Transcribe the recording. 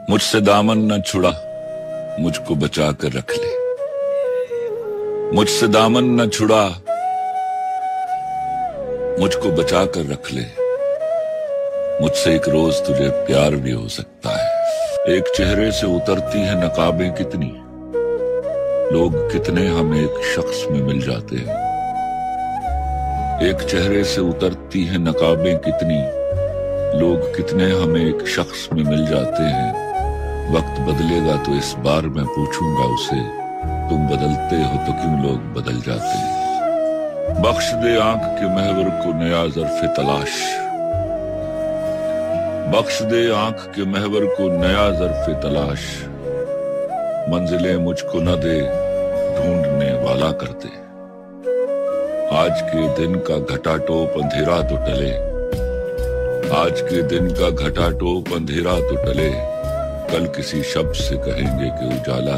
मुझसे दामन न छुड़ा, मुझको बचा कर रख ले। मुझसे दामन न छुड़ा, मुझको बचा कर रख ले। मुझसे एक रोज तुझे प्यार भी हो सकता है। एक चेहरे से उतरती है नकाबें कितनी, लोग कितने हम एक शख्स में मिल जाते हैं। एक चेहरे से उतरती है नकाबें कितनी, लोग कितने हम एक शख्स में मिल जाते हैं। वक्त बदलेगा तो इस बार मैं पूछूंगा उसे, तुम बदलते हो तो क्यों लोग बदल जाते हैं। बख्श दे आंख के महवर को नया ज़र्फ़े तलाश, बख्श दे आंख के महवर को नया ज़र्फ़े तलाश। मंजिलें मुझको न दे, ढूंढने वाला कर दे। आज के दिन का घटाटोप अंधेरा तो टले, आज के दिन का घटाटोप अंधेरा तो टले। कल किसी शब्द से कहेंगे कि उजाला